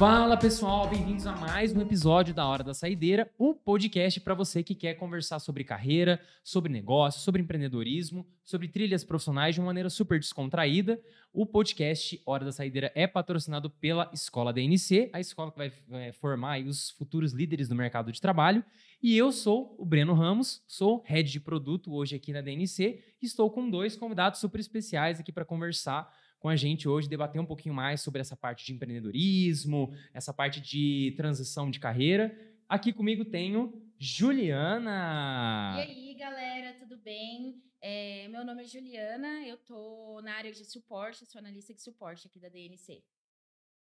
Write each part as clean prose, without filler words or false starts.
Fala pessoal, bem-vindos a mais um episódio da Hora da Saideira, um podcast para você que quer conversar sobre carreira, sobre negócio, sobre empreendedorismo, sobre trilhas profissionais de uma maneira super descontraída. O podcast Hora da Saideira é patrocinado pela Escola DNC, a escola que vai formar aí os futuros líderes do mercado de trabalho. E eu sou o Breno Ramos, sou head de produto hoje aqui na DNC e estou com dois convidados super especiais aqui para conversar com a gente hoje, debater um pouquinho mais sobre essa parte de empreendedorismo, essa parte de transição de carreira. Aqui comigo tenho Juliana. E aí, galera, tudo bem? Meu nome é Juliana, eu tô na área de suporte, sou analista de suporte aqui da DNC.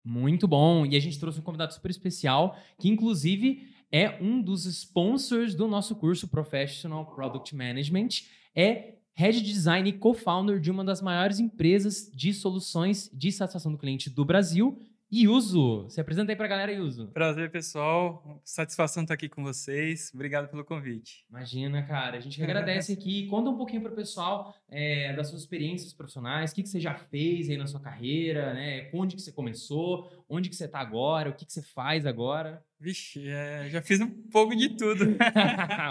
Muito bom. E a gente trouxe um convidado super especial, que inclusive é um dos sponsors do nosso curso Professional Product Management. É Head de Design e co-founder de uma das maiores empresas de soluções de satisfação do cliente do Brasil, Yuzo. Se apresenta aí pra galera, Yuzo. Prazer, pessoal. Satisfação estar aqui com vocês. Obrigado pelo convite. Imagina, cara. A gente que agradece aqui. Conta um pouquinho pro pessoal das suas experiências profissionais, o que você já fez aí na sua carreira, né? Onde que você começou, onde que você tá agora, o que você faz agora. Vixe, já fiz um pouco de tudo.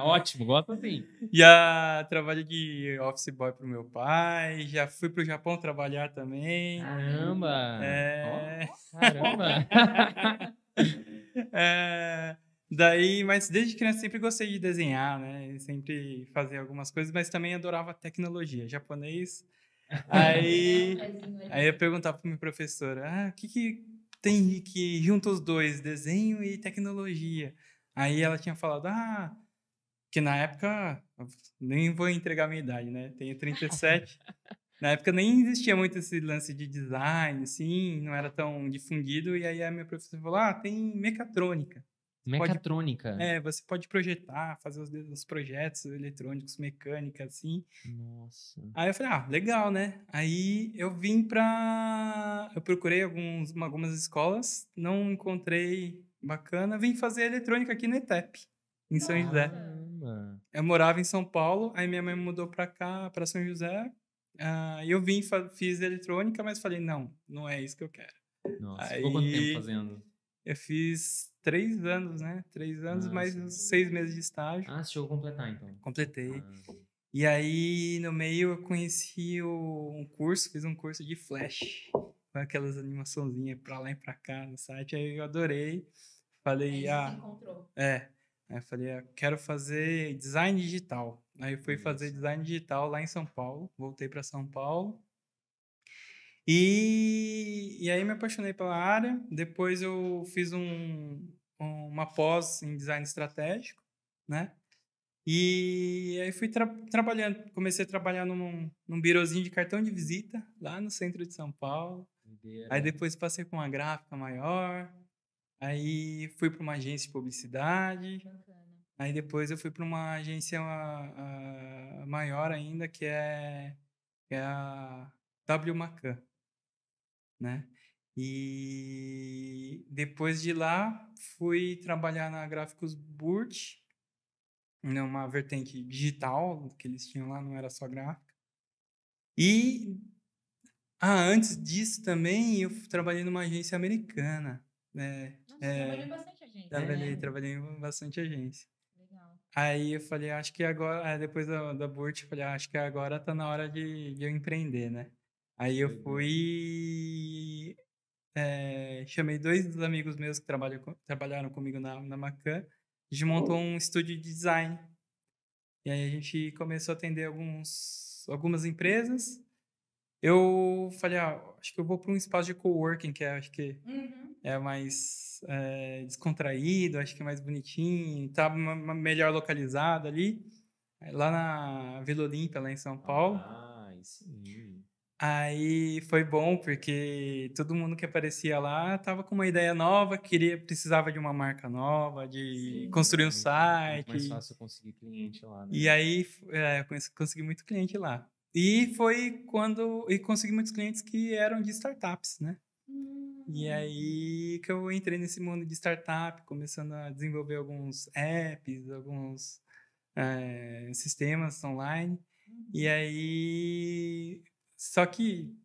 Ótimo, gosto assim. Já trabalhei de office boy pro meu pai, já fui pro Japão trabalhar também. Caramba! Oh, caramba! Mas desde criança sempre gostei de desenhar, né? Sempre fazia algumas coisas, mas também adorava tecnologia, japonês. Aí eu perguntava para minha professora, o que tem que junta os dois, desenho e tecnologia? Aí ela tinha falado, que na época, nem vou entregar a minha idade, né? Tenho 37. Na época nem existia muito esse lance de design, assim, não era tão difundido. E aí a minha professora falou, tem mecatrônica. Mecatrônica? Você pode projetar, fazer os projetos eletrônicos, mecânica, assim. Nossa. Aí eu falei, legal, né? Aí eu eu procurei algumas escolas, não encontrei bacana, vim fazer eletrônica aqui na ETEP, em São José. Caramba. Eu morava em São Paulo, aí minha mãe mudou pra cá, pra São José, e eu fiz eletrônica, mas falei, não é isso que eu quero. Nossa, Aí ficou quanto tempo fazendo? eu fiz 3 anos, né? 3 anos, mais uns 6 meses de estágio. Você chegou a completar, então? Completei. E aí, no meio, eu conheci fiz um curso de Flash, com aquelas animaçãozinhas pra lá e pra cá no site, aí eu adorei. Falei, Aí você encontrou. Aí eu falei, quero fazer design digital. Aí eu fui fazer design digital lá em São Paulo, voltei para São Paulo. E aí me apaixonei pela área. Depois eu fiz uma pós em design estratégico, né? E aí fui trabalhando, comecei a trabalhar num birozinho de cartão de visita, lá no centro de São Paulo. Aí depois passei para uma gráfica maior, aí fui para uma agência de publicidade. Bacana. Aí depois eu fui para uma agência maior ainda, que é a W Macan, né? E depois de lá, fui trabalhar na Gráficos Burt, numa vertente digital que eles tinham lá, não era só gráfica. E antes disso também, eu trabalhei numa agência americana. Nossa, trabalhou em bastante agência. Trabalhei em bastante agência. Legal. Aí eu falei, acho que agora, depois da Burt, eu falei, acho que agora tá na hora de eu empreender, né? Aí eu fui, chamei 2 dos amigos meus que trabalharam comigo na Macan, a gente montou um estúdio de design. E aí a gente começou a atender algumas empresas. Eu falei, acho que eu vou para um espaço de coworking, que acho que é mais descontraído, acho que é mais bonitinho, tá melhor localizado ali, lá na Vila Olímpia, lá em São Paulo. Sim. Aí foi bom, porque todo mundo que aparecia lá tava com uma ideia nova, precisava de uma marca nova, de construir um site. Muito mais fácil conseguir cliente lá, né? E aí eu consegui muito cliente lá. E consegui muitos clientes que eram de startups, né? E aí que eu entrei nesse mundo de startup, começando a desenvolver alguns apps, alguns sistemas online. E aí... Só que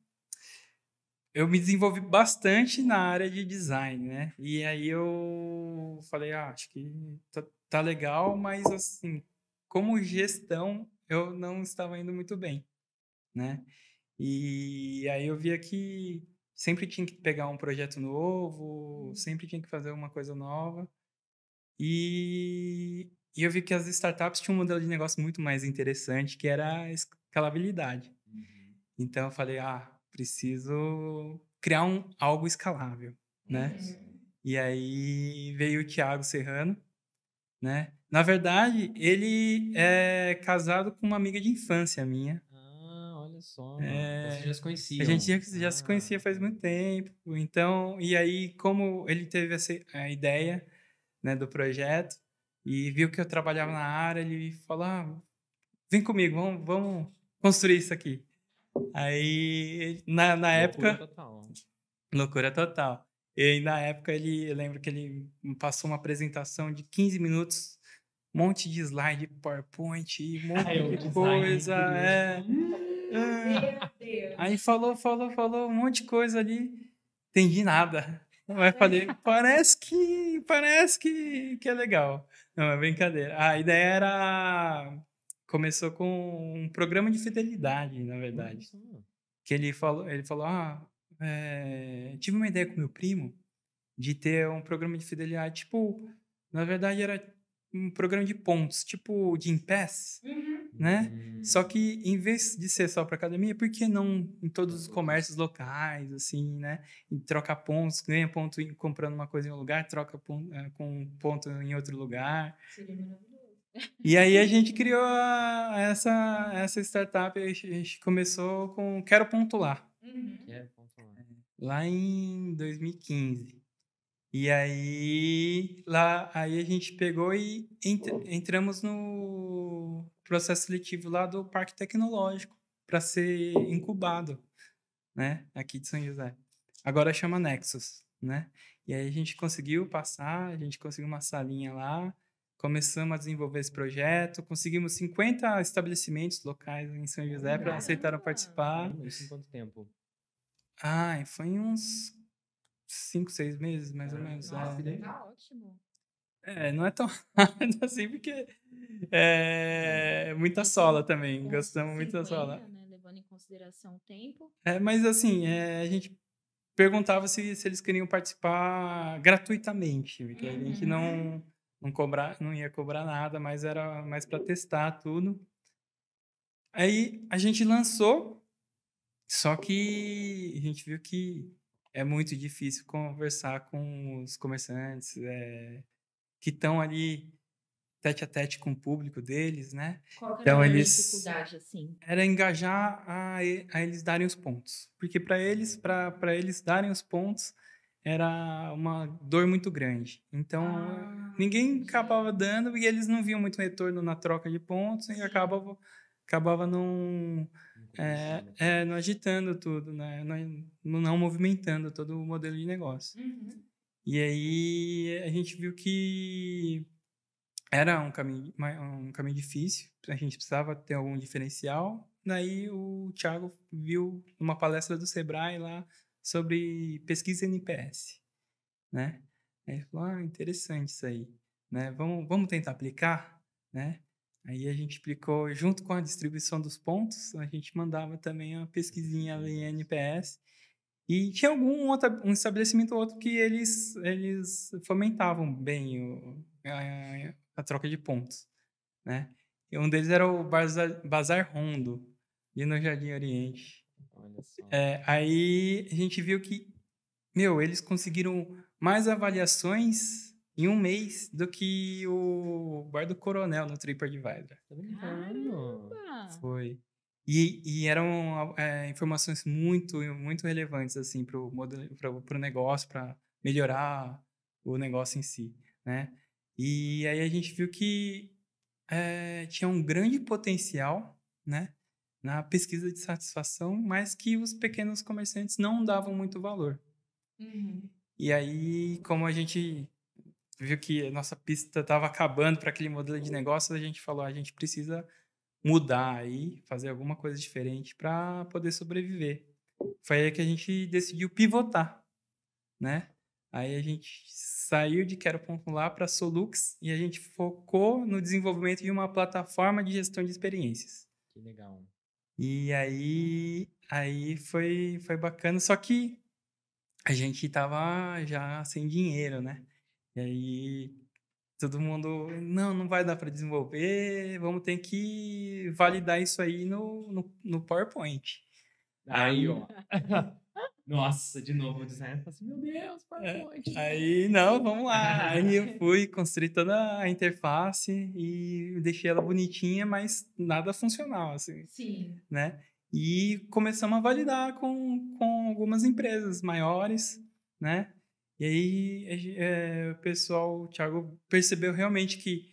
eu me desenvolvi bastante na área de design, né? E aí eu falei, acho que tá legal, mas assim, como gestão, eu não estava indo muito bem, né? E aí eu via que sempre tinha que pegar um projeto novo, sempre tinha que fazer uma coisa nova. E eu vi que as startups tinham um modelo de negócio muito mais interessante, que era a escalabilidade. Uhum. Então eu falei, preciso criar algo escalável, né? E aí veio o Thiago Serrano, né? Na verdade, ele é casado com uma amiga de infância minha. Olha só. Então vocês já se A gente conheciam. já se conhecia faz muito tempo. Então, e aí, como ele teve a ideia, né, do projeto e viu que eu trabalhava na área, ele falou, vem comigo, vamos construir isso aqui. Aí, na Loucura época, total. loucura total. E na época, eu lembro que ele me passou uma apresentação de 15 minutos, um monte de slide, PowerPoint, um monte de coisa. Meu Deus. Aí falou um monte de coisa ali, entendi nada. Mas falei, parece que é legal. Não, é brincadeira. A ideia começou com um programa de fidelidade, na verdade. Que ele falou, tive uma ideia com meu primo de ter um programa de fidelidade, tipo, na verdade era um programa de pontos, tipo de Gympass, né? Só que em vez de ser só para academia, por que não em todos os comércios locais, assim, né? E trocar pontos, ganha ponto comprando uma coisa em um lugar, troca com ponto em outro lugar. Seria maravilhoso. E aí a gente criou essa startup, a gente começou com Quero Pontuar, lá em 2015. E aí, aí a gente pegou e entramos no processo seletivo lá do Parque Tecnológico para ser incubado, né, aqui de São José. Agora chama Nexus, né? E aí a gente conseguiu passar, a gente conseguiu uma salinha lá, começamos a desenvolver esse projeto, conseguimos 50 estabelecimentos locais em São José para aceitaram participar. Isso em quanto tempo? Foi uns 5, 6 meses, mais ou menos. Nossa, tá ótimo. Não é tão rápido assim, porque é muita sola também. Gostamos muito da sola. Né, levando em consideração o tempo. Mas assim, a gente perguntava se eles queriam participar gratuitamente, porque a gente não ia cobrar nada, mas era mais para testar tudo. Aí a gente lançou, só que a gente viu que é muito difícil conversar com os comerciantes que estão ali tete a tete com o público deles, né? Qual que Então era a eles dificuldade, assim? era engajar a eles darem os pontos, porque para eles darem os pontos era uma dor muito grande. Então ninguém acabava dando e eles não viam muito retorno na troca de pontos e acabava não não agitando tudo, né? Não movimentando todo o modelo de negócio. E aí a gente viu que era um caminho difícil, a gente precisava ter algum diferencial. Daí o Thiago viu uma palestra do Sebrae lá sobre pesquisa NPS, né? Aí ele falou, interessante isso aí, né? Vamos tentar aplicar, né? Aí a gente aplicou junto com a distribuição dos pontos, a gente mandava também uma pesquisinha ali em NPS. E tinha um estabelecimento ou outro que eles fomentavam bem a troca de pontos, né? E um deles era o Bazar Rondo, ali no Jardim Oriente. Olha só. Aí a gente viu que, eles conseguiram mais avaliações em um mês do que o Bar do Coronel no TripAdvisor. Tá brincando? Foi. E eram informações muito, muito relevantes assim para o modelo, para o negócio, para melhorar o negócio em si, né? E aí a gente viu que tinha um grande potencial, né, na pesquisa de satisfação, mas que os pequenos comerciantes não davam muito valor. E aí, como a gente viu que a nossa pista estava acabando para aquele modelo de negócio, a gente falou, a gente precisa mudar aí, fazer alguma coisa diferente para poder sobreviver. foi aí que a gente decidiu pivotar, né? Aí a gente saiu de Quero.lá para Solux e a gente focou no desenvolvimento de uma plataforma de gestão de experiências. Que legal. E aí foi bacana, só que a gente tava já sem dinheiro, né? E aí todo mundo, não vai dar para desenvolver, vamos ter que validar isso aí no PowerPoint. Aí, ó. Nossa, de novo o designer fala assim, meu Deus, PowerPoint. Aí, não, vamos lá. Aí eu fui construir toda a interface e deixei ela bonitinha, mas nada funcional, assim, Sim. né? E começamos a validar com algumas empresas maiores, né? E aí o pessoal, o Thiago, percebeu realmente que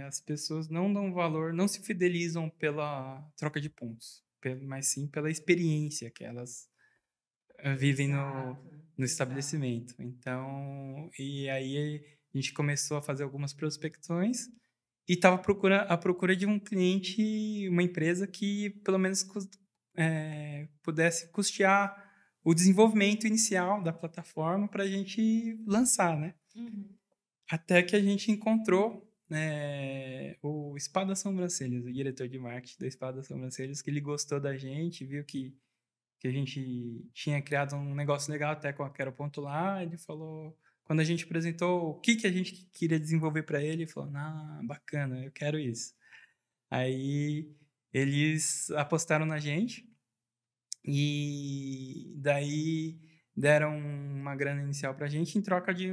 as pessoas não dão valor, não se fidelizam pela troca de pontos, mas sim pela experiência que elas vivem no estabelecimento. Então, e aí a gente começou a fazer algumas prospecções e estava à procura de um cliente, uma empresa que pelo menos pudesse custear o desenvolvimento inicial da plataforma para a gente lançar, né? Uhum. Até que a gente encontrou o Espada Sobrancelhas, o diretor de marketing da Espada Sobrancelhas, que ele gostou da gente, viu que a gente tinha criado um negócio legal até com a Quero.lá, ele falou, quando a gente apresentou o que a gente queria desenvolver para ele, ele falou, bacana, eu quero isso. Aí eles apostaram na gente e daí deram uma grana inicial para a gente em troca de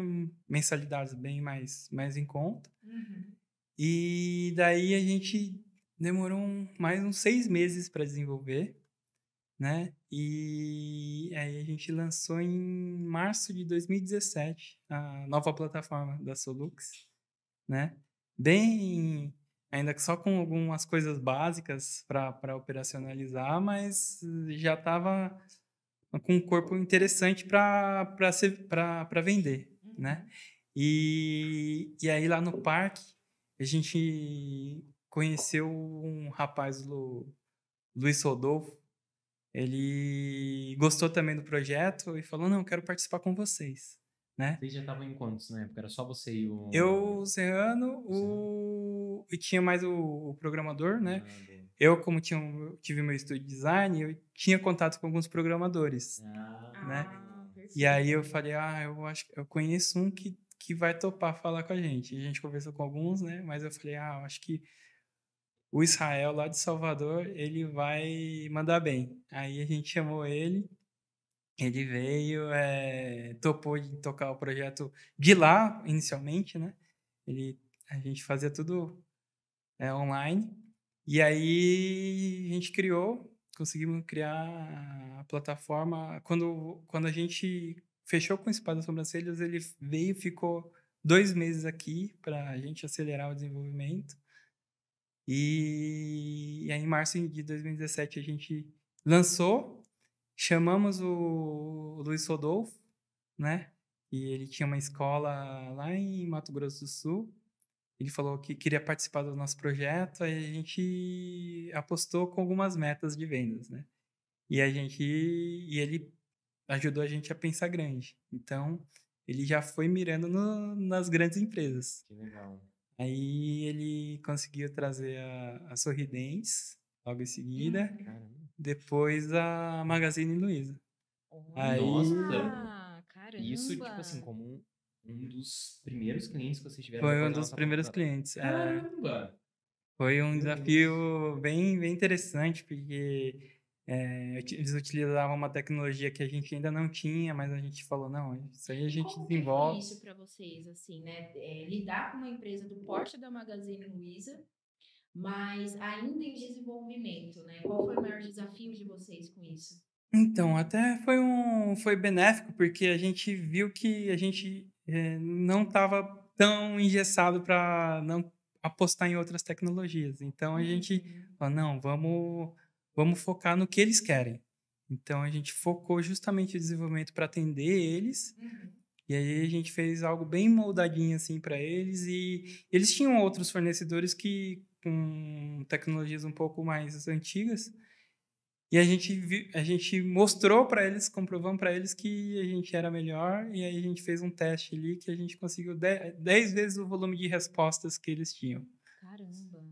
mensalidades bem mais em conta. Uhum. E daí a gente demorou mais uns 6 meses para desenvolver, né? E aí a gente lançou em março de 2017 a nova plataforma da Solux, né? Bem, ainda que só com algumas coisas básicas para operacionalizar, mas já estava com um corpo interessante para vender, né? E aí lá no parque a gente conheceu um rapaz, Luiz Rodolfo. Ele gostou também do projeto e falou, não, eu quero participar com vocês, né? Vocês já estavam em quantos na época? Era só você e o... Eu, o Serrano, e tinha mais o programador, né? boa. Eu, como tive meu estúdio de design, eu tinha contato com alguns programadores, né? Perfeito. E aí eu falei, eu acho que eu conheço um que vai topar falar com a gente. E a gente conversou com alguns, né? Mas eu falei, eu acho que o Israel, lá de Salvador, ele vai mandar bem. Aí a gente chamou ele veio, topou de tocar o projeto de lá, inicialmente, né? A gente fazia tudo online. E aí a gente conseguimos criar a plataforma. Quando a gente fechou com o Espada Sobrancelhas, ele veio, ficou 2 meses aqui para a gente acelerar o desenvolvimento. E aí, em março de 2017 a gente lançou, chamamos o Luiz Rodolfo, né? E ele tinha uma escola lá em Mato Grosso do Sul. Ele falou que queria participar do nosso projeto, aí a gente apostou com algumas metas de vendas, né? E ele ajudou a gente a pensar grande. Então, ele já foi mirando nas grandes empresas. Que legal. Aí ele conseguiu trazer a Sorridentes logo em seguida, depois a Magazine Luiza. Nossa! Caramba! Isso, tipo assim, como um dos primeiros clientes que vocês tiveram Foi depois um da dos nossa primeiros plataforma. clientes. Caramba! Foi um Meu desafio bem interessante, porque eles utilizavam uma tecnologia que a gente ainda não tinha, mas a gente falou, não, isso aí a gente Como que desenvolve. foi isso para vocês, assim, né? Lidar com uma empresa do porte da Magazine Luiza, mas ainda em desenvolvimento, né? Qual foi o maior desafio de vocês com isso? Então, até foi benéfico, porque a gente viu que a gente não estava tão engessado para não apostar em outras tecnologias. Então, a gente falou, não, vamos focar no que eles querem. Então, a gente focou justamente o desenvolvimento para atender eles. E aí, a gente fez algo bem moldadinho assim para eles. E eles tinham outros fornecedores com tecnologias um pouco mais antigas. E a gente mostrou para eles, comprovamos para eles que a gente era melhor, e aí a gente fez um teste ali que a gente conseguiu 10 vezes o volume de respostas que eles tinham. Caramba.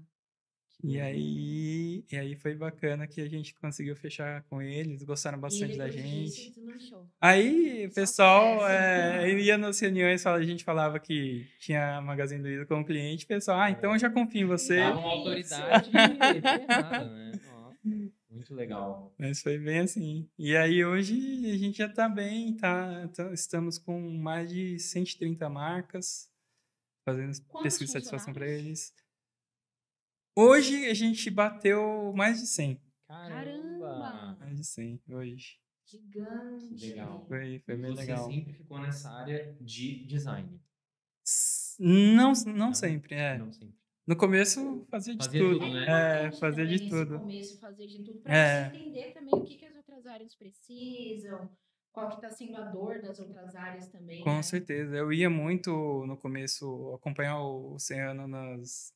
E aí foi bacana que a gente conseguiu fechar com eles, gostaram E bastante da depois disso, gente. deslanchou. Aí o Só pessoal sucesso. ia nas reuniões, a gente falava que tinha a Magazine Luiza como cliente, o pessoal, então eu já confio em você. Dava uma autoridade ferrada, né? Nossa, muito legal. Mas foi bem assim. E aí hoje a gente já tá bem, estamos com mais de 130 marcas, fazendo Quantos pesquisa de satisfação para funcionários? eles. Hoje a gente bateu mais de 100. Caramba! Mais de 100 hoje. Gigante. Legal. Foi bem Você legal. sempre ficou nessa área de design? Não sempre, Não sempre. No começo fazia de Fazia tudo. tudo, né? Fazia de Também esse tudo. começo fazer de tudo para É. você entender também o que as outras áreas precisam, qual que está sendo a dor das outras áreas também, Com né? certeza. Eu ia muito no começo acompanhar o Oceano nas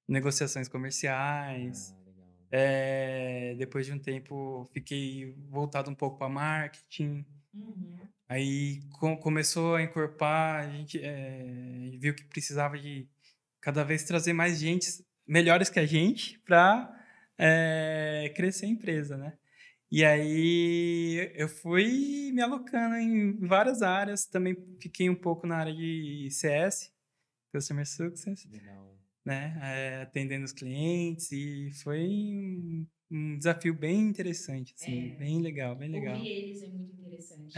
negociações comerciais. Ah, legal. Depois de um tempo, fiquei voltado um pouco para marketing. Uhum. Aí começou a encorpar, a gente viu que precisava de cada vez trazer mais gente melhores que a gente para crescer a empresa, né? E aí eu fui me alocando em várias áreas, também fiquei um pouco na área de CS, Customer Success, Legal. né? Atendendo os clientes, e foi um desafio bem interessante, assim, bem legal, bem legal. Ouvir eles é muito interessante.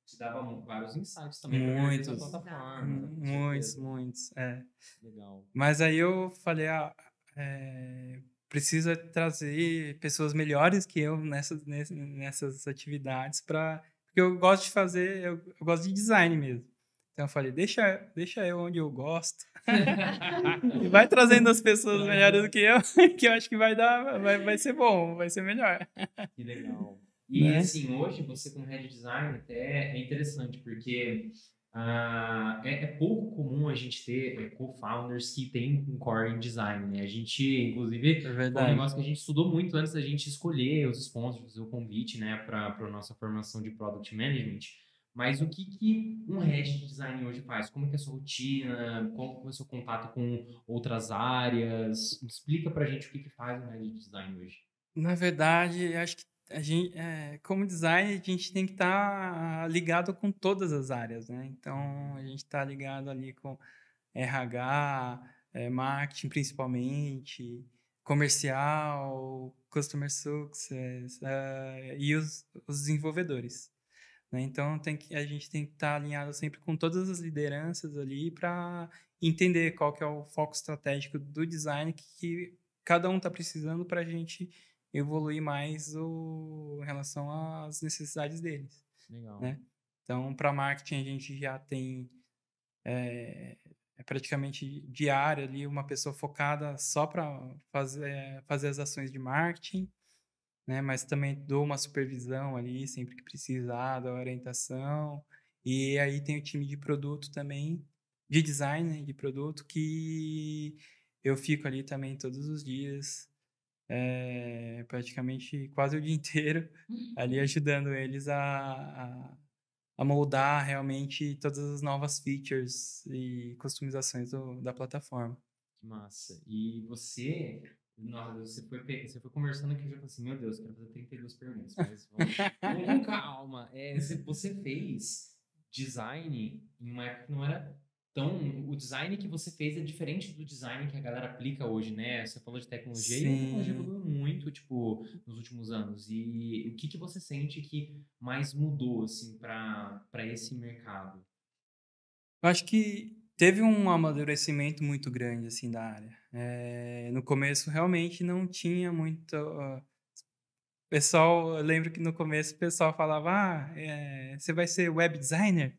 Te dava vários insights também para melhorar a plataforma. Muitos. Legal. Mas aí eu falei, precisa trazer pessoas melhores que eu nessas atividades porque eu gosto de fazer, eu gosto de design mesmo. Então eu falei, deixa eu onde eu gosto. E vai trazendo as pessoas melhores do que eu, que eu acho que vai ser bom, vai ser melhor. Que legal. E Né? assim, hoje você como head design até é interessante, porque é pouco comum a gente ter co-founders que têm um core em design, né? A gente, inclusive, foi um negócio que a gente estudou muito antes da gente escolher os sponsors, o convite, né, para a nossa formação de Product Management. Mas o que um head de design hoje faz? Como que é a sua rotina? Como que é o seu contato com outras áreas? Explica pra gente o que faz um head de design hoje. Na verdade, acho que a gente, como designer, a gente tem que estar ligado com todas as áreas, né? Então, a gente está ligado ali com RH, marketing principalmente, comercial, customer success, e os desenvolvedores. Né? Então, a gente tem que estar alinhado sempre com todas as lideranças ali para entender qual que é o foco estratégico do design que cada um está precisando para a gente evoluir mais em relação às necessidades deles. Legal. Né? Então, para marketing, a gente já tem praticamente diário ali uma pessoa focada só para fazer as ações de marketing, né? Mas também dou uma supervisão ali sempre que precisar, da orientação. E aí tem o time de produto também, de design, né, de produto, que eu fico ali também todos os dias, praticamente quase o dia inteiro, ali ajudando eles a moldar realmente todas as novas features e customizações da plataforma. Que massa. E você, nossa, você foi conversando aqui, eu já falei assim, meu Deus, quero fazer 32 perguntas, mas vamos com calma. Você fez design em uma época que não era tão... O design que você fez é diferente do design que a galera aplica hoje, né? Você falou de tecnologia e a tecnologia evoluiu muito, tipo, nos últimos anos. E o que você sente que mais mudou, assim, para esse mercado? Eu acho que teve um amadurecimento muito grande, assim, da área. No começo, realmente, não tinha muito... pessoal, eu lembro que no começo o pessoal falava, você vai ser web designer?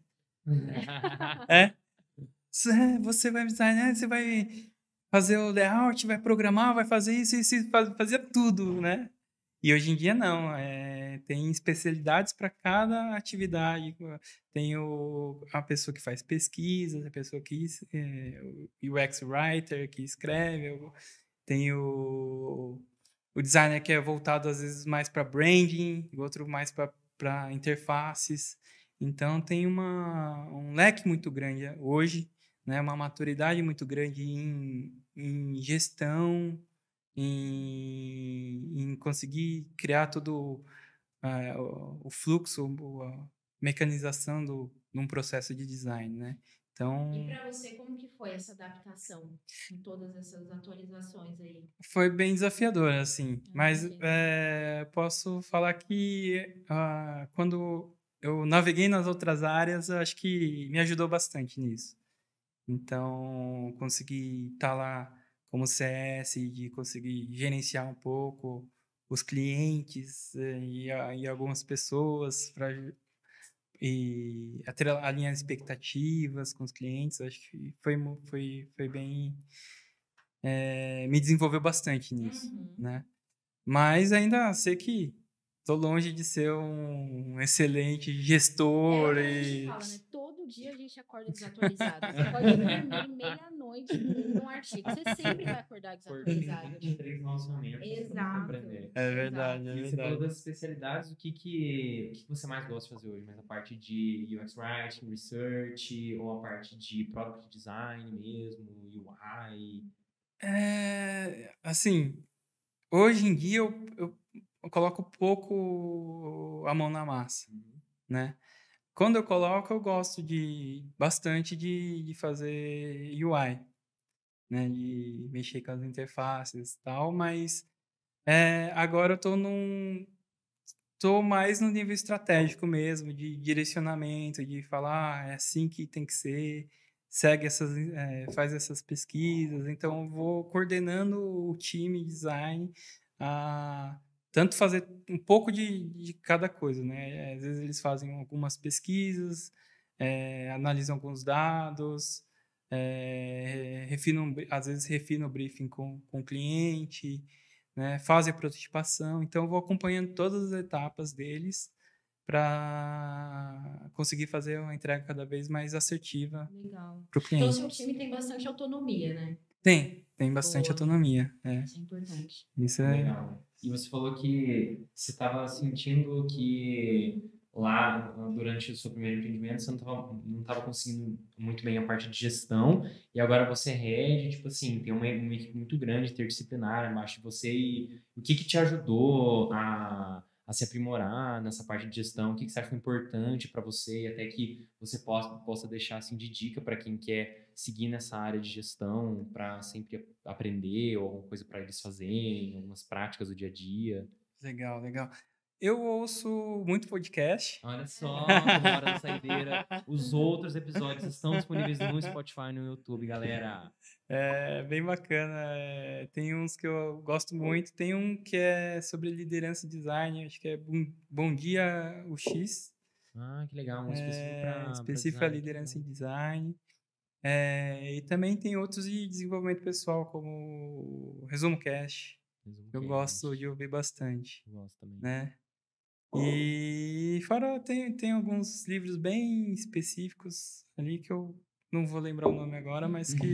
Você web designer, você vai fazer o layout, vai programar, vai fazer isso, fazia tudo, né? E hoje em dia não, tem especialidades para cada atividade. Tem a pessoa que faz pesquisa, a pessoa que o UX writer que escreve, tem o designer que é voltado às vezes mais para branding, o outro mais para interfaces. Então tem um leque muito grande hoje, né? Uma maturidade muito grande em gestão, em conseguir criar todo o fluxo, a mecanização de um processo de design, né? E Então, para você, como que foi essa adaptação com todas essas atualizações aí? foi bem desafiador, assim. Mas Imagino. posso falar que quando eu naveguei nas outras áreas, eu acho que me ajudou bastante nisso. Então, consegui estar lá como CS, de conseguir gerenciar um pouco os clientes e algumas pessoas e alinhar expectativas com os clientes. Acho que foi bem... me desenvolveu bastante nisso, Uhum. né? Mas ainda sei que estou longe de ser um excelente É gestor o que a gente e... fala, né? Todo dia a gente acorda desatualizado. Você pode dormir meia-noite lendo um artigo. Você sempre vai acordar Por tem desatualizado. 23 lançamentos, você tem que Exato. aprender. É verdade, Exato. E você falou das especialidades, o que você mais gosta de fazer hoje? Mais a parte de UX Writing, Research, ou a parte de Product Design mesmo, UI? Assim, hoje em dia eu coloco pouco a mão na massa, Uhum. né? Quando eu coloco, eu gosto bastante de fazer UI, né? De mexer com as interfaces e tal, mas agora eu tô mais no nível estratégico mesmo, de direcionamento, de falar, é assim que tem que ser, segue faz essas pesquisas. Então, eu vou coordenando o time design a tanto fazer um pouco de cada coisa, né? Às vezes eles fazem algumas pesquisas, analisam alguns dados, às vezes refinam o briefing com o cliente, né, fazem a prototipação. Então, eu vou acompanhando todas as etapas deles para conseguir fazer uma entrega cada vez mais assertiva Legal. para o Então, o cliente. seu time tem bastante autonomia, né? Tem bastante Boa. autonomia. Isso é importante. Isso é Legal. E você falou que você estava sentindo que lá, durante o seu primeiro empreendimento, você não estava conseguindo muito bem a parte de gestão, e agora você é head, tipo assim, tem uma equipe muito grande, interdisciplinar embaixo de você, e o que te ajudou a se aprimorar nessa parte de gestão? O que você acha importante para você, e até que você possa deixar assim, de dica para quem quer seguir nessa área de gestão, para sempre aprender, ou alguma coisa para eles fazerem, algumas práticas do dia a dia? legal, legal. Eu ouço muito podcast. Olha só, como a Hora da Saideira. Os outros episódios estão disponíveis no Spotify e no YouTube, galera. É bem bacana. Tem uns que eu gosto muito. Tem um que é sobre liderança e design. Acho que é Bom Dia UX. Ah, que legal. Um específico para Específico a design. Que liderança legal. em design. E também tem outros de desenvolvimento pessoal, como o Resumo Cast. Resumo Eu Cast. gosto de ouvir bastante, Eu gosto também. né? E fora, tem alguns livros bem específicos ali que eu não vou lembrar o nome agora, mas que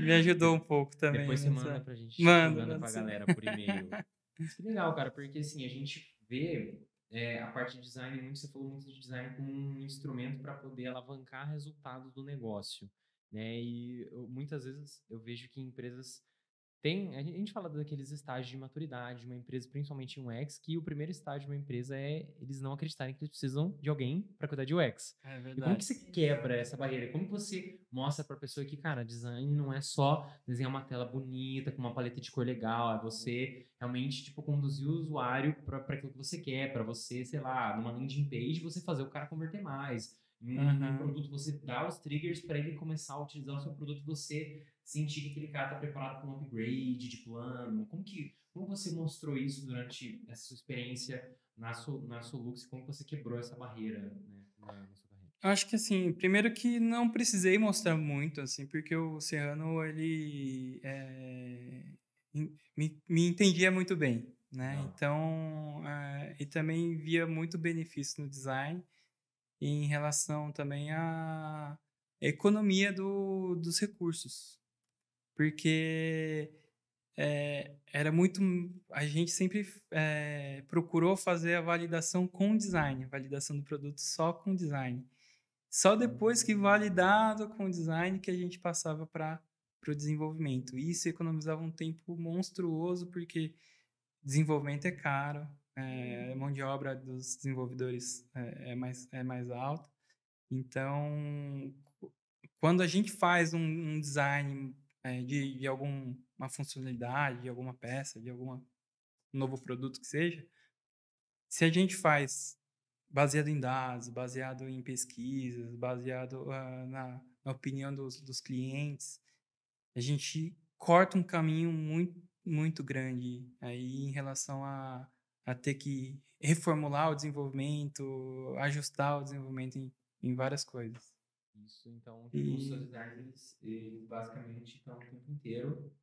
me ajudou um pouco também Depois você manda nessa... pra gente, Manda, manda manda pra sim. galera por e-mail. Mas que legal, cara, porque assim, a gente vê a parte de design, você falou muito de design como um instrumento para poder alavancar resultados do negócio, né? E muitas vezes eu vejo que empresas a gente fala daqueles estágios de maturidade de uma empresa, principalmente em UX, que o primeiro estágio de uma empresa é eles não acreditarem que eles precisam de alguém para cuidar de UX. É E como que verdade. você quebra essa barreira? Como que você mostra para a pessoa que, cara, design não é só desenhar uma tela bonita com uma paleta de cor legal, é você realmente tipo conduzir o usuário para aquilo que você quer, para você, sei lá, numa landing page você fazer o cara converter mais. Em um Aham. produto você dá os triggers para ele começar a utilizar o seu produto, você sentir que aquele cara está preparado para um upgrade de plano. Como você mostrou isso durante essa sua experiência na Solux? Como você quebrou essa barreira, né, na sua carreira? Acho que assim, primeiro que não precisei mostrar muito, assim, porque o Serrano, ele me entendia muito bem, né? Legal. Então, e também via muito benefício no design em relação também à economia dos recursos. Porque era muito... A gente sempre procurou fazer a validação com design, a validação do produto só com design. Só depois que validado com design que a gente passava para o desenvolvimento. Isso economizava um tempo monstruoso, porque desenvolvimento é caro, a mão de obra dos desenvolvedores é mais alta. Então, quando a gente faz um design de alguma funcionalidade, de alguma peça, de algum novo produto que seja, se a gente faz baseado em dados, baseado em pesquisas, baseado na opinião dos clientes, a gente corta um caminho muito, muito grande aí em relação a ter que reformular o desenvolvimento, ajustar o desenvolvimento em várias coisas. Isso, então, tipo, os seus designers, eles basicamente estão o tempo inteiro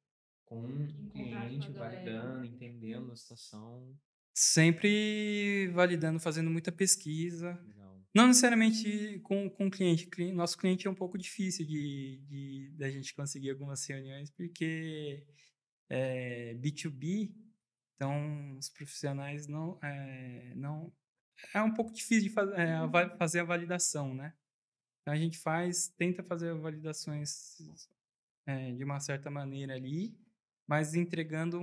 com o cliente, validando, entendendo a situação. Sempre validando, fazendo muita pesquisa. Legal. Não necessariamente com o cliente. Nosso cliente é um pouco difícil da gente conseguir algumas reuniões, porque é B2B, então os profissionais não... É um pouco difícil de fazer a validação, né? Então a gente tenta fazer validações de uma certa maneira ali, mas entregando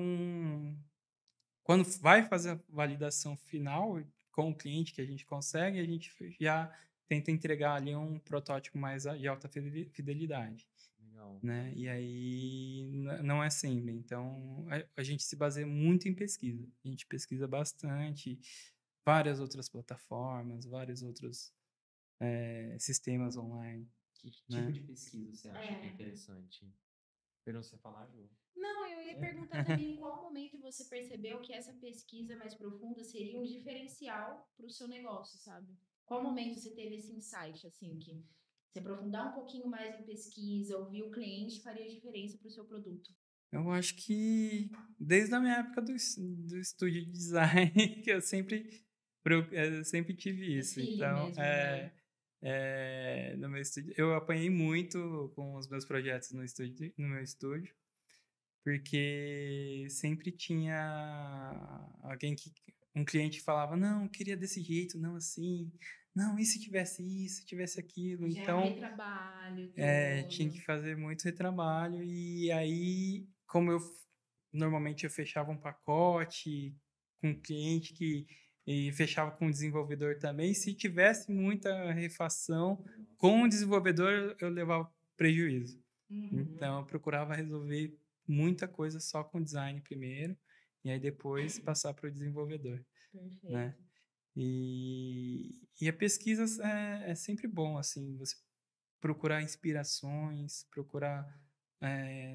Quando vai fazer a validação final com o cliente que a gente consegue, a gente já tenta entregar ali um protótipo mais de alta fidelidade. Legal. Né? E aí não é sempre. Então a gente se baseia muito em pesquisa. A gente pesquisa bastante várias outras plataformas, vários outros sistemas online. Que tipo Né? de pesquisa você acha que é interessante? Esperam você falar, Ju? Não, eu ia perguntar também em qual momento você percebeu que essa pesquisa mais profunda seria um diferencial para o seu negócio, sabe? Qual momento você teve esse insight, assim, que se aprofundar um pouquinho mais em pesquisa, ouvir o cliente, faria diferença para o seu produto? Eu acho que desde a minha época do estúdio de design, que eu sempre tive isso. Feeling Então, mesmo, né? no meu estúdio, eu apanhei muito com os meus projetos no meu estúdio, porque sempre tinha um cliente que falava, não, eu queria desse jeito, não assim, não, e se tivesse isso, se tivesse aquilo. Já Então, retrabalho, todo. tinha que fazer muito retrabalho, e aí, como normalmente eu fechava um pacote com o cliente e fechava com o desenvolvedor também, se tivesse muita refação com o desenvolvedor, eu levava prejuízo. Então, eu procurava resolver muita coisa só com design primeiro, e aí depois passar para o desenvolvedor. Perfeito. Né? E a pesquisa é sempre bom, assim, você procurar inspirações, procurar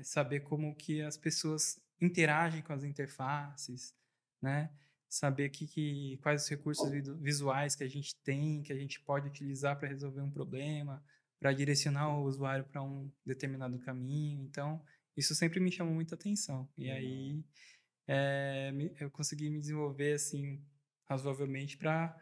saber como que as pessoas interagem com as interfaces, né? Saber quais os recursos visuais que a gente tem, que a gente pode utilizar para resolver um problema, para direcionar o usuário para um determinado caminho. Então, isso sempre me chamou muita atenção. E aí, eu consegui me desenvolver, assim, razoavelmente para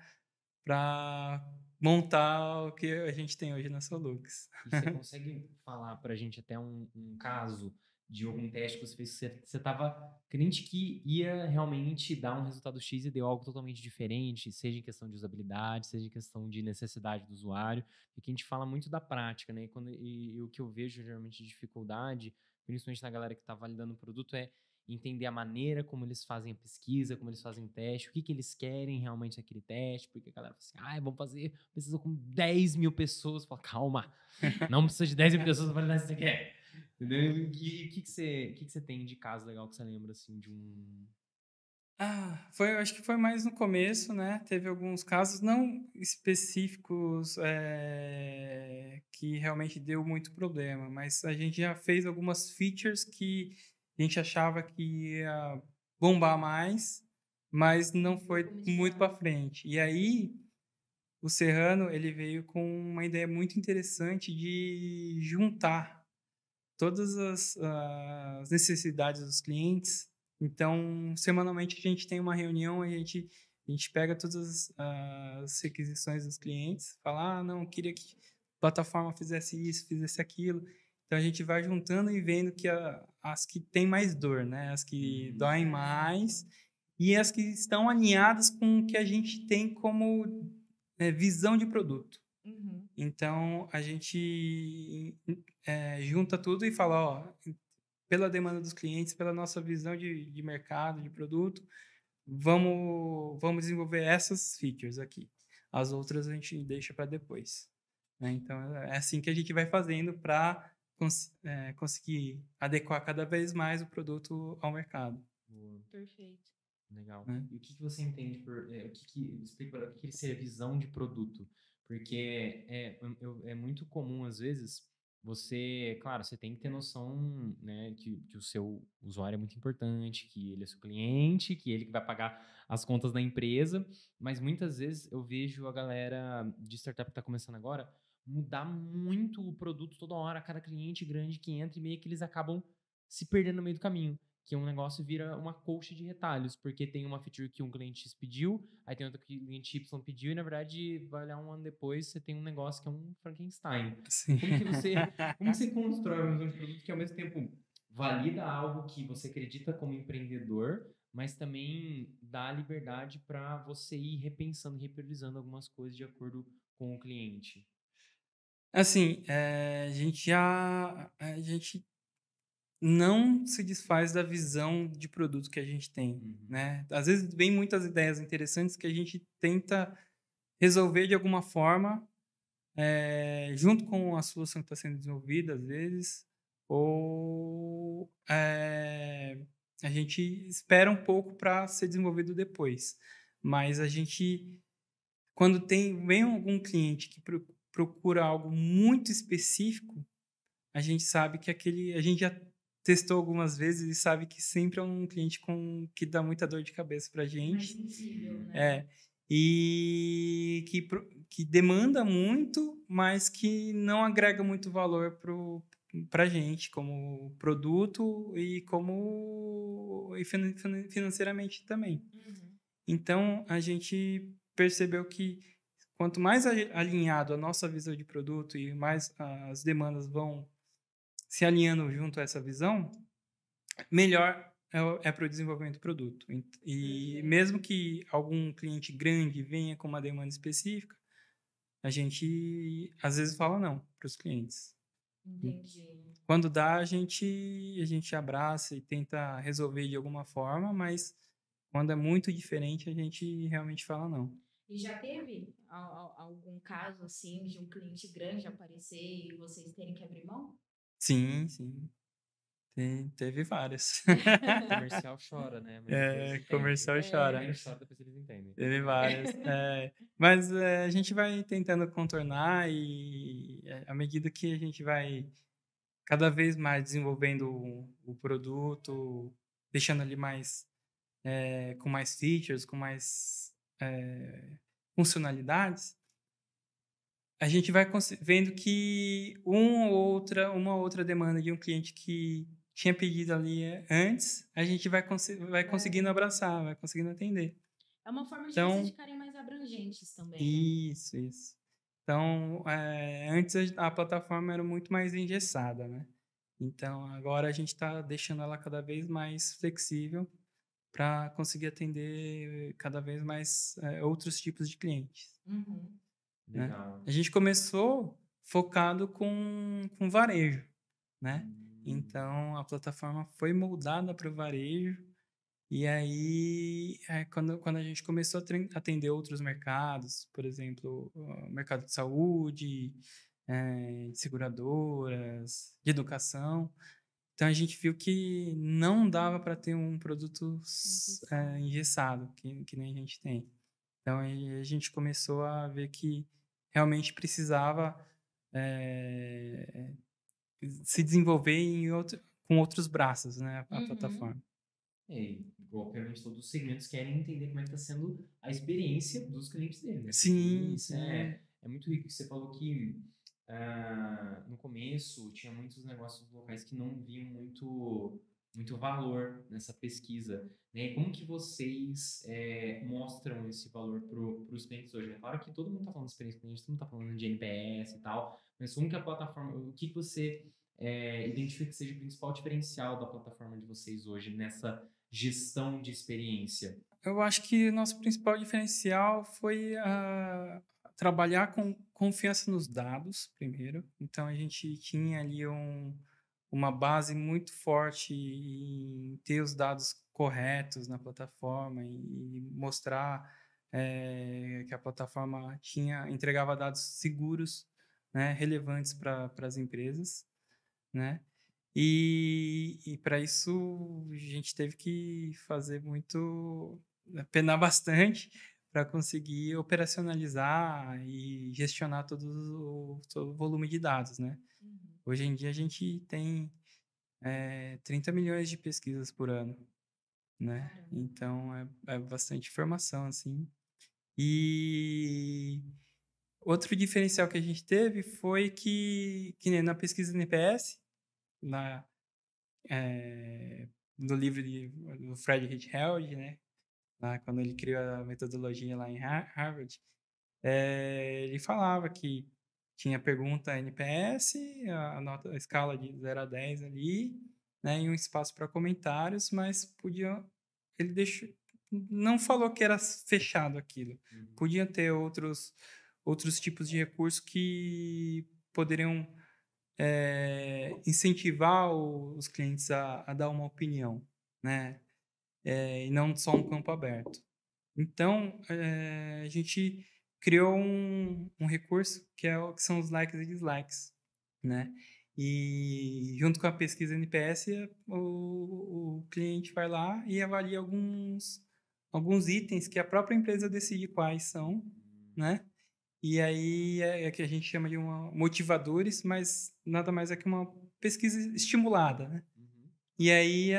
montar o que a gente tem hoje na Solux. E você consegue falar para a gente até um caso de algum teste que você fez que você estava crente que ia realmente dar um resultado X e deu algo totalmente diferente, seja em questão de usabilidade, seja em questão de necessidade do usuário, porque a gente fala muito da prática, né? E o que eu vejo geralmente de dificuldade, principalmente na galera que está validando o produto, é entender a maneira como eles fazem a pesquisa, como eles fazem o teste, o que eles querem realmente naquele teste, porque a galera fala assim, vamos fazer pesquisa com 10 mil pessoas. Fala, calma, não precisa de 10 mil pessoas para validar se você quer. Entendeu? E o que você tem de caso legal que você lembra, assim, de um... Acho que foi mais no começo, né? Teve alguns casos não específicos que realmente deu muito problema, mas a gente já fez algumas features que a gente achava que ia bombar mais, mas não foi muito para frente. E aí, o Serrano, ele veio com uma ideia muito interessante de juntar todas as necessidades dos clientes. Então, semanalmente a gente tem uma reunião, a gente pega todas as requisições dos clientes, fala, não, queria que a plataforma fizesse isso, fizesse aquilo, Então a gente vai juntando e vendo que as que têm mais dor, né? As que doem mais e as que estão alinhadas com o que a gente tem como visão de produto. Uhum. Então a gente junta tudo e fala, ó, pela demanda dos clientes, pela nossa visão de mercado, de produto, vamos desenvolver essas features aqui. As outras a gente deixa para depois. Né? Então, é assim que a gente vai fazendo para conseguir adequar cada vez mais o produto ao mercado. Boa, Perfeito. legal. Né? E o que você entende por... explica o que seria visão de produto? Porque é muito comum, às vezes, você... Claro, você tem que ter noção, né, que o seu usuário é muito importante, que ele é seu cliente, que ele que vai pagar as contas da empresa, mas muitas vezes eu vejo a galera de startup que está começando agora mudar muito o produto toda hora, cada cliente grande que entra e meio que eles acabam se perdendo no meio do caminho. Que um negócio vira uma colcha de retalhos, porque tem uma feature que um cliente X pediu, aí tem outro que o cliente Y pediu, e na verdade, vai olhar um ano depois, você tem um negócio que é um Frankenstein. Sim. Como que você constrói uma visão de produto que ao mesmo tempo valida algo que você acredita como empreendedor, mas também dá liberdade para você ir repensando e repriorizando algumas coisas de acordo com o cliente? Assim, a gente não se desfaz da visão de produto que a gente tem, Uhum. né? Às vezes vem muitas ideias interessantes que a gente tenta resolver de alguma forma, junto com a solução que está sendo desenvolvida, às vezes, ou a gente espera um pouco para ser desenvolvido depois. Mas a gente, quando vem algum cliente que procura algo muito específico, a gente sabe que a gente já testou algumas vezes e sabe que sempre é um cliente que dá muita dor de cabeça para a Mais gente. sensível, né? E que demanda muito, mas que não agrega muito valor para a gente como produto e financeiramente também. Uhum. Então, a gente percebeu que quanto mais alinhado a nossa visão de produto e mais as demandas vão se alinhando junto a essa visão, melhor para o desenvolvimento do produto. E Perfeito. mesmo que algum cliente grande venha com uma demanda específica, a gente às vezes fala não para os clientes. Entendi. Quando dá, a gente abraça e tenta resolver de alguma forma, mas quando é muito diferente, a gente realmente fala não. E já teve algum caso assim de um cliente grande aparecer e vocês terem que abrir mão? Sim, sim. Teve várias. O comercial chora, né? Mas depois eles entendem. Comercial chora. Primeiro chora, depois eles entendem. Teve várias. Mas a gente vai tentando contornar e à medida que a gente vai cada vez mais desenvolvendo o produto, deixando ele mais com mais features, com mais funcionalidades, a gente vai vendo que uma outra demanda de um cliente que tinha pedido ali antes, a gente vai conseguindo abraçar, vai conseguindo atender. É uma forma de Então, vocês ficarem mais abrangentes também, né? isso. Então, antes a plataforma era muito mais engessada, né? Então, agora a gente está deixando ela cada vez mais flexível para conseguir atender cada vez mais outros tipos de clientes. Uhum. Né? Legal. A gente começou focado com varejo, né? Então, a plataforma foi moldada para o varejo e aí, quando a gente começou a atender outros mercados, por exemplo, o mercado de saúde, de seguradoras, de educação, então a gente viu que não dava para ter um produto engessado, que nem a gente tem. Então aí a gente começou a ver que realmente precisava se desenvolver com outros braços, né, a Uhum. plataforma. Obviamente todos os segmentos querem entender como é que está sendo a experiência dos clientes dele, né? Porque Sim, isso sim. é muito rico. Você falou que no começo tinha muitos negócios locais que não viam muito valor nessa pesquisa. Né? E como que vocês mostram esse valor para os clientes hoje? É claro que todo mundo está falando de experiência cliente, todo mundo está falando de NPS e tal, mas como que a plataforma, o que você identifica que seja o principal diferencial da plataforma de vocês hoje nessa gestão de experiência? Eu acho que o nosso principal diferencial foi trabalhar com confiança nos dados, primeiro. Então, a gente tinha ali uma base muito forte em ter os dados corretos na plataforma e mostrar que a plataforma entregava dados seguros, né, relevantes para as empresas, né? E para isso a gente teve que fazer penar bastante para conseguir operacionalizar e gestionar todo o volume de dados, né? Uhum. Hoje em dia a gente tem 30 milhões de pesquisas por ano, né? Caramba. Então é bastante informação, assim. E outro diferencial que a gente teve foi que nem na pesquisa do NPS, na, no livro do Fred Hitchheld, né? Lá, quando ele criou a metodologia lá em Harvard, ele falava que tinha pergunta NPS, a escala de 0 a 10 ali, né, e um espaço para comentários, mas ele não falou que era fechado aquilo. Podia ter outros tipos de recursos que poderiam incentivar os clientes a dar uma opinião, né? E não só um campo aberto. Então, a gente criou um recurso que são os likes e dislikes, né? E junto com a pesquisa NPS, o cliente vai lá e avalia alguns itens que a própria empresa decide quais são, né? E aí é que a gente chama de motivadores, mas nada mais é que uma pesquisa estimulada, né? E aí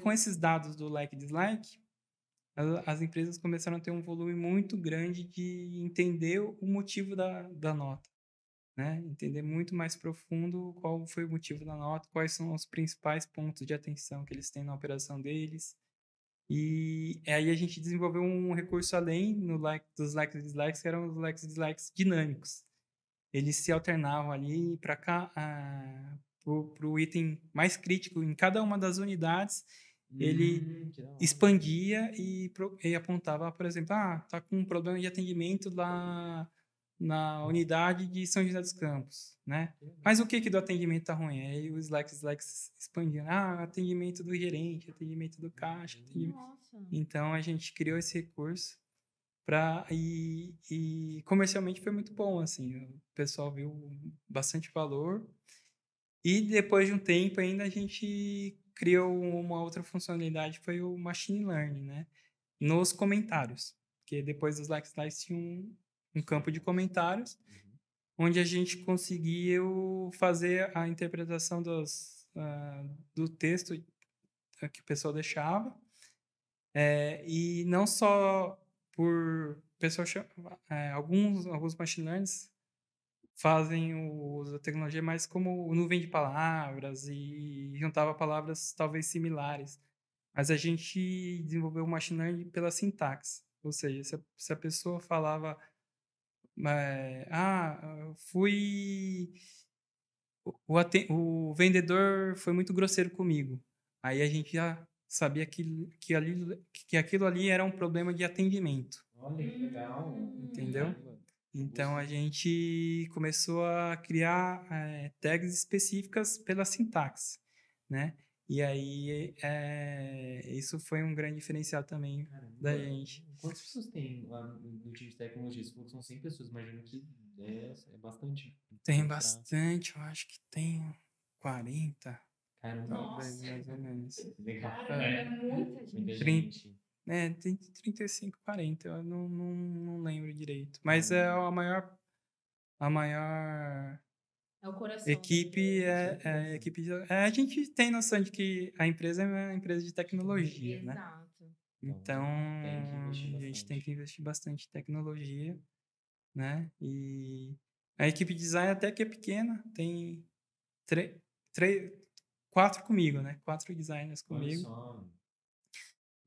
com esses dados do like e dislike, as empresas começaram a ter um volume muito grande de entender o motivo da nota, né? Entender muito mais profundo qual foi o motivo da nota, quais são os principais pontos de atenção que eles têm na operação deles. E aí a gente desenvolveu um recurso além dos likes e dislikes, que eram os likes e dislikes dinâmicos. Eles se alternavam ali para cá, para o item mais crítico em cada uma das unidades. Ele Que da hora. expandia e apontava, por exemplo, tá com um problema de atendimento lá na unidade de São José dos Campos, né? Mas o que do atendimento tá ruim? Aí os likes expandiam. Atendimento do gerente, atendimento do caixa. Nossa. Então, a gente criou esse recurso e comercialmente foi muito bom, assim. O pessoal viu bastante valor. E depois de um tempo ainda a gente criou uma outra funcionalidade, foi o machine learning, né? Nos comentários. Porque depois dos likes tinha um campo de comentários, onde a gente conseguiu fazer a interpretação do texto que o pessoal deixava. E não só por pessoal alguns machine learnings fazem o uso da tecnologia mais como nuvem de palavras e juntava palavras talvez similares. Mas a gente desenvolveu o machine learning pela sintaxe. Ou seja, se a pessoa falava fui o vendedor foi muito grosseiro comigo. Aí a gente já sabia que aquilo ali era um problema de atendimento, Olha, que legal. entendeu? Caramba. Então a gente começou a criar tags específicas pela sintaxe, né? E aí isso foi um grande diferencial também da Caramba. gente. Quantas pessoas tem lá no time de tecnologia? Você falou que são 100 pessoas, imagino que é bastante. Tem Pra- bastante, eu acho que tem 40, Caramba. talvez, Nossa. mais ou menos. Legal. Caramba, é muita gente. Muita Trin- gente. Tem 35, 40, eu não lembro direito. Mas é a maior É o coração da equipe empresa. a equipe a gente tem noção de que a empresa é uma empresa de tecnologia, né? Exato. Então, Tem que investir a gente tem bastante. que investir bastante em tecnologia, né? E a equipe de design até que é pequena, tem três, quatro comigo, né? 4 designers Olha comigo. só.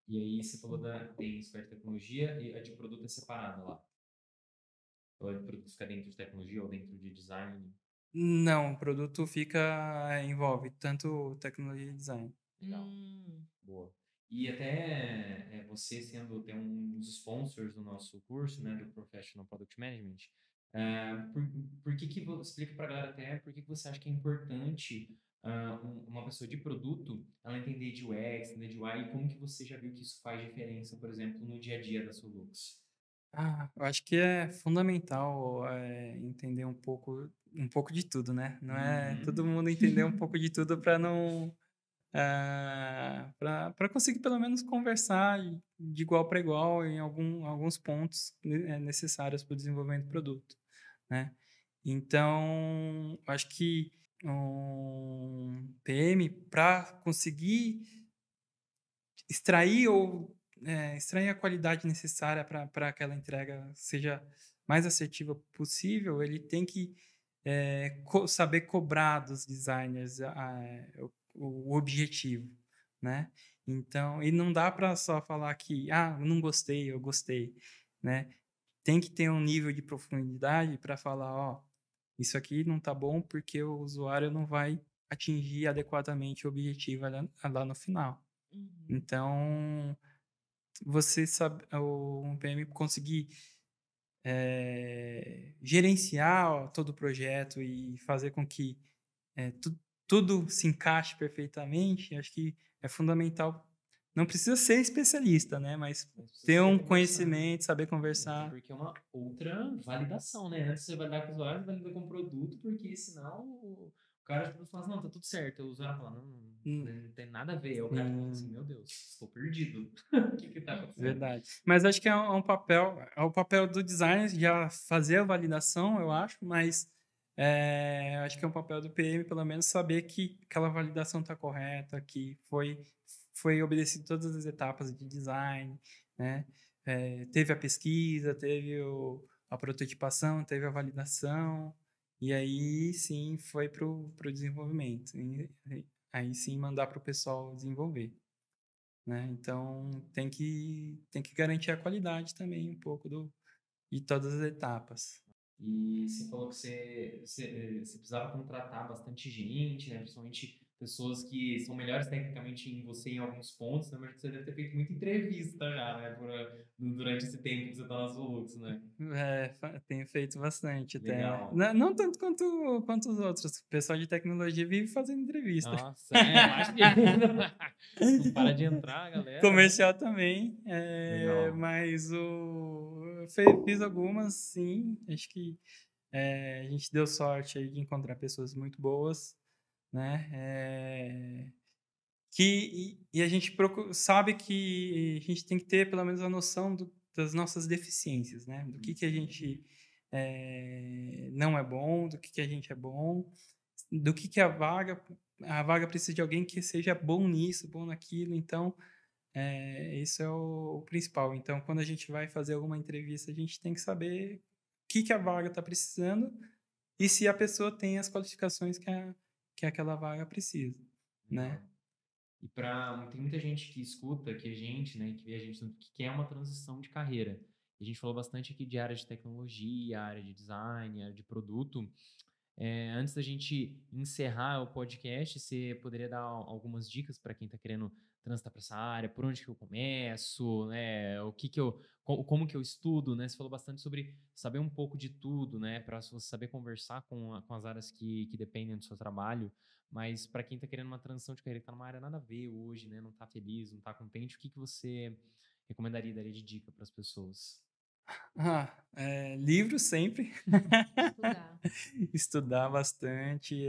E aí você falou tem expert de tecnologia e a de produto é separada lá. Ou é de produto fica dentro de tecnologia ou dentro de design? Não, o produto envolve tanto tecnologia e design. Legal. Boa. E até você sendo até um dos sponsors do nosso curso, né, do Professional Product Management, por que que você explica para a galera até por que que você acha que é importante uma pessoa de produto ela entender de UX, entender de UI, e como que você já viu que isso faz diferença, por exemplo, no dia a dia da Solux? Eu acho que é fundamental entender um pouco de tudo, né? Não é todo Uhum. mundo entender um pouco de tudo para não para conseguir pelo menos conversar de igual para igual em alguns pontos necessários para o desenvolvimento do produto, né? Então, acho que um PM, para conseguir extrair a qualidade necessária para aquela entrega seja mais assertiva possível, ele tem que saber cobrar dos designers o objetivo, né? Então, e não dá para só falar que, não gostei, eu gostei, né? Tem que ter um nível de profundidade para falar, ó, isso aqui não tá bom porque o usuário não vai atingir adequadamente o objetivo lá no final. Uhum. Então, você sabe, o PM conseguir gerenciar todo o projeto e fazer com que tudo se encaixe perfeitamente, acho que é fundamental. Não precisa ser especialista, né? Mas Mas precisa ter saber um conversar. conhecimento, saber Até conversar. porque é uma outra validação, né? Antes você validar com o usuário, valida com o produto, porque senão o cara tipo, fala assim, não, tá tudo certo. O usuário fala, não, Hum, não tem nada a ver. Aí o cara fica assim, Sim, meu Deus, estou perdido. O que que tá acontecendo? verdade. Mas acho que é o papel do designer já fazer a validação, eu acho, mas acho que é um papel do PM, pelo menos, saber que aquela validação está correta, que foi obedecido todas as etapas de design, né? Teve a pesquisa, teve a prototipação, teve a validação, e aí sim foi para o desenvolvimento. E aí sim mandar para o pessoal desenvolver, né? Então tem que garantir a qualidade também um pouco de todas as etapas. E você falou que você precisava contratar bastante gente, né? Principalmente pessoas que são melhores tecnicamente em você em alguns pontos, né? Mas você deve ter feito muita entrevista já, né? Durante esse tempo que você tá na Solux, né? Tenho feito bastante até. Legal. Não tanto quanto os outros. O pessoal de tecnologia vive fazendo entrevista. Nossa, imagina. Não para de entrar, galera, né? Comercial também, Legal. mas fiz algumas, sim. Acho que a gente deu sorte aí de encontrar pessoas muito boas, né? E a gente sabe que a gente tem que ter pelo menos a noção das nossas deficiências, né? Do que a gente não é bom, do que a gente é bom, do que a vaga precisa de alguém que seja bom nisso, bom naquilo. Então, isso é o principal. Então, quando a gente vai fazer alguma entrevista, a gente tem que saber o que a vaga está precisando e se a pessoa tem as qualificações que aquela vaga precisa, né? Legal. E tem muita gente que escuta que a gente, né, que vê a gente, que quer uma transição de carreira. A gente falou bastante aqui de área de tecnologia, área de design, área de produto. Antes da gente encerrar o podcast, você poderia dar algumas dicas para quem está querendo transitar para essa área? Por onde que eu começo, né? O que que como que eu estudo, né? Você falou bastante sobre saber um pouco de tudo, né? Para você saber conversar com as áreas que dependem do seu trabalho. Mas para quem está querendo uma transição de carreira, está numa área nada a ver hoje, né? Não está feliz, não está contente, o que que você recomendaria, daria de dica para as pessoas? Livro sempre. Estudar. Estudar bastante.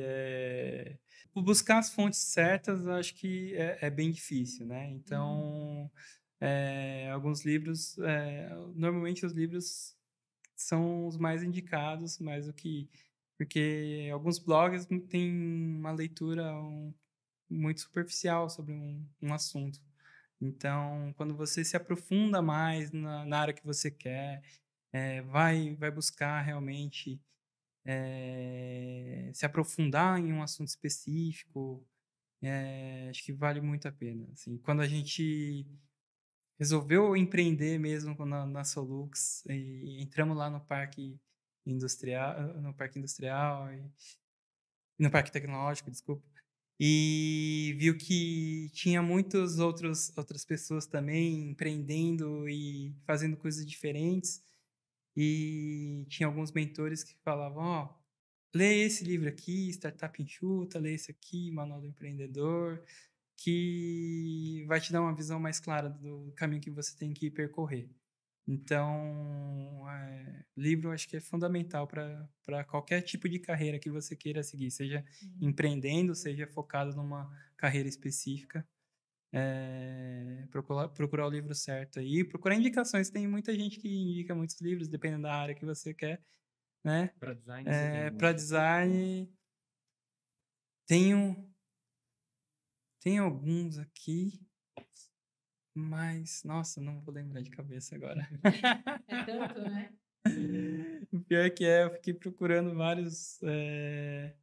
Buscar as fontes certas, eu acho que é bem difícil, né? Uhum. Então, alguns livros, normalmente os livros são os mais indicados, mais do que. Porque alguns blogs têm uma leitura muito superficial sobre um assunto. Então, quando você se aprofunda mais na área que você quer, vai buscar realmente se aprofundar em um assunto específico, acho que vale muito a pena. Assim, quando a gente resolveu empreender mesmo na Solux e entramos lá no parque industrial no Parque Tecnológico, desculpa. E viu que tinha outras pessoas também empreendendo e fazendo coisas diferentes. E tinha alguns mentores que falavam, ó, lê esse livro aqui, Startup Enxuta, lê esse aqui, Manual do Empreendedor, que vai te dar uma visão mais clara do caminho que você tem que percorrer. Então, livro eu acho que é fundamental para qualquer tipo de carreira que você queira seguir, seja empreendendo, seja focado numa carreira específica. Procurar o livro certo aí. Procurar indicações. Tem muita gente que indica muitos livros, dependendo da área que você quer, né? Para design, você tem Para design, tem alguns aqui, mas, nossa, não vou lembrar de cabeça agora. É tanto, né? O pior que eu fiquei procurando vários, e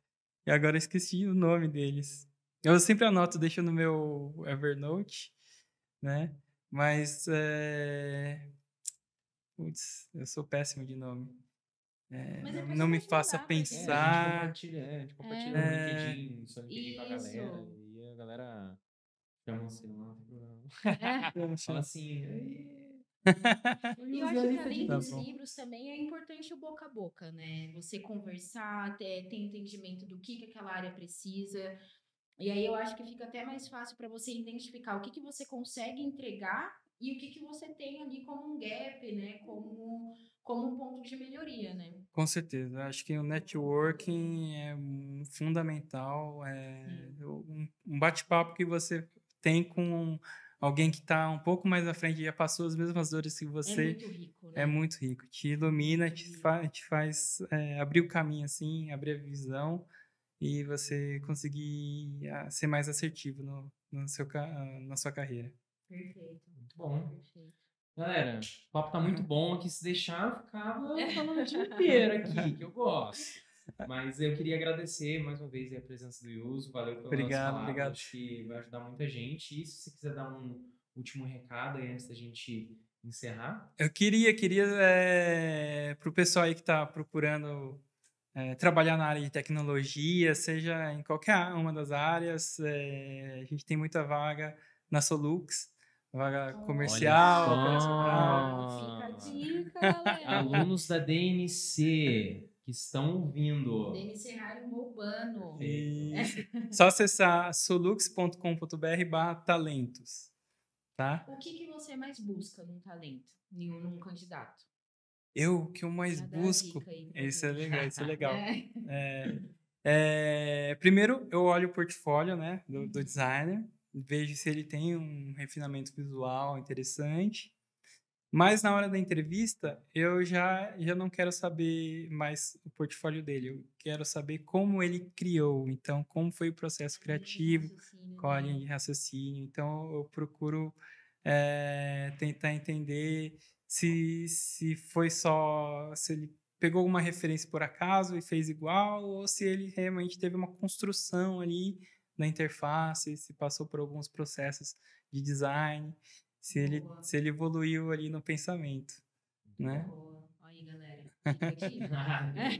agora eu esqueci o nome deles. Eu sempre anoto, deixo no meu Evernote, né? Mas, putz, eu sou péssimo de nome. Mas depois Não você me pode faça mandar pra gente. pensar. a gente compartilha no LinkedIn, no LinkedIn com a Isso. galera, e a galera chama você lá. É. Fala assim, E eu acho que além Tá dos bom. livros também é importante o boca a boca, né? Você conversar, ter entendimento do que aquela área precisa. E aí eu acho que fica até mais fácil para você identificar o que você consegue entregar e o que você tem ali como um gap, né? Como um ponto de melhoria, né? Com certeza. Acho que o networking é fundamental. Um bate-papo que você tem com alguém que está um pouco mais à frente, já passou as mesmas dores que É você, muito rico, né? é muito rico. Te ilumina, te faz abrir o caminho, assim, abrir a visão e você conseguir ser mais assertivo na sua carreira. Perfeito. muito bom. Perfeito. Galera, o papo tá muito bom aqui. Se deixar, eu ficava falando o dia inteiro aqui, que eu gosto. Mas eu queria agradecer mais uma vez a presença do Yuso. Valeu pelas Obrigado. palavras. Acho que vai ajudar muita gente. E se você quiser dar um último recado aí antes da gente encerrar. Eu queria para o pessoal aí que está procurando trabalhar na área de tecnologia, seja em qualquer uma das áreas, a gente tem muita vaga na Solux, vaga comercial, operacional. Fica a dica, galera. Alunos da DNC que estão ouvindo. DNC Rádio Urbano. Isso. Só acessar solux.com.br/talentos, tá? O que você mais busca num talento, num candidato? O que eu mais Já dá a busco. dica aí, Isso é legal, isso é legal. É. Primeiro, eu olho o portfólio, né, do designer, vejo se ele tem um refinamento visual interessante. Mas na hora da entrevista, eu já não quero saber mais o portfólio dele. Eu quero saber como ele criou. Então, como foi o processo criativo, qual a linha de raciocínio. Então, eu procuro tentar entender se foi só... Se ele pegou alguma referência por acaso e fez igual, ou se ele realmente teve uma construção ali na interface, se passou por alguns processos de design, se ele evoluiu ali no pensamento, né? Boa. Aí, galera. Fica a dica.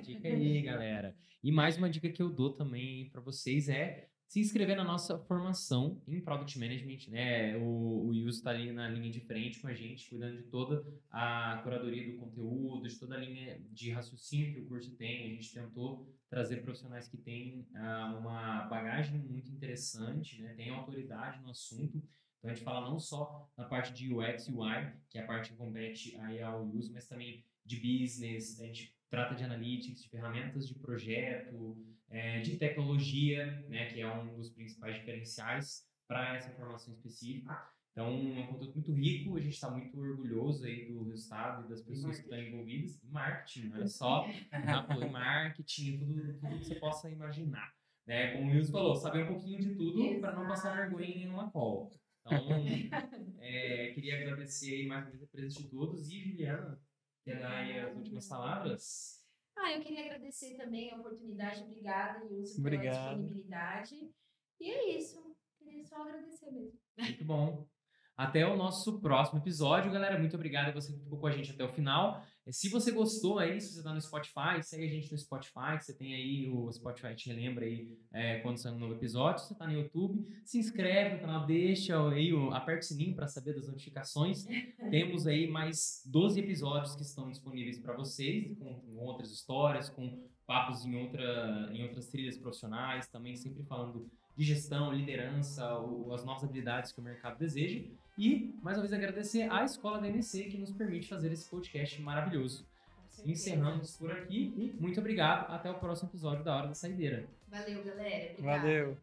Dica aí, galera. E mais uma dica que eu dou também para vocês é se inscrever na nossa formação em Product Management, né? O Yuso está ali na linha de frente com a gente, cuidando de toda a curadoria do conteúdo, de toda a linha de raciocínio que o curso tem. A gente tentou trazer profissionais que têm uma bagagem muito interessante, né? Tem autoridade no assunto. Então a gente fala não só na parte de UX e UI, que é a parte que compete aí ao Yuso, mas também de business, a gente trata de analytics, de ferramentas de projeto, de tecnologia, né, que é um dos principais diferenciais para essa formação específica. Então, é um conteúdo muito rico, a gente está muito orgulhoso aí do resultado e das pessoas que estão envolvidas. Marketing, olha só, em marketing, tudo que você possa imaginar. Né? Como o Wilson falou, saber um pouquinho de tudo para não passar vergonha em nenhuma call. Então, queria agradecer aí mais uma vez a presença de todos. E, Juliana, quer dar aí as últimas palavras? Eu queria agradecer também a oportunidade. Obrigada, Wilson, pela Obrigado. disponibilidade. E é isso. Queria só agradecer mesmo. Muito bom. Até o nosso próximo episódio, galera. Muito obrigado a você que ficou com a gente até o final. Se você gostou aí, se você tá no Spotify, segue a gente no Spotify, que você tem aí, o Spotify te relembra aí quando sai um novo episódio. Se você tá no YouTube, se inscreve no canal, deixa aí, aperta o sininho para saber das notificações. Temos aí mais 12 episódios que estão disponíveis para vocês, com outras histórias, com papos em outras trilhas profissionais, também sempre falando de gestão, liderança, as novas habilidades que o mercado deseja. E, mais uma vez, agradecer à Escola da NC que nos permite fazer esse podcast maravilhoso. Encerramos por aqui e muito obrigado. Até o próximo episódio da Hora da Saideira. Valeu, galera. Obrigada. Valeu.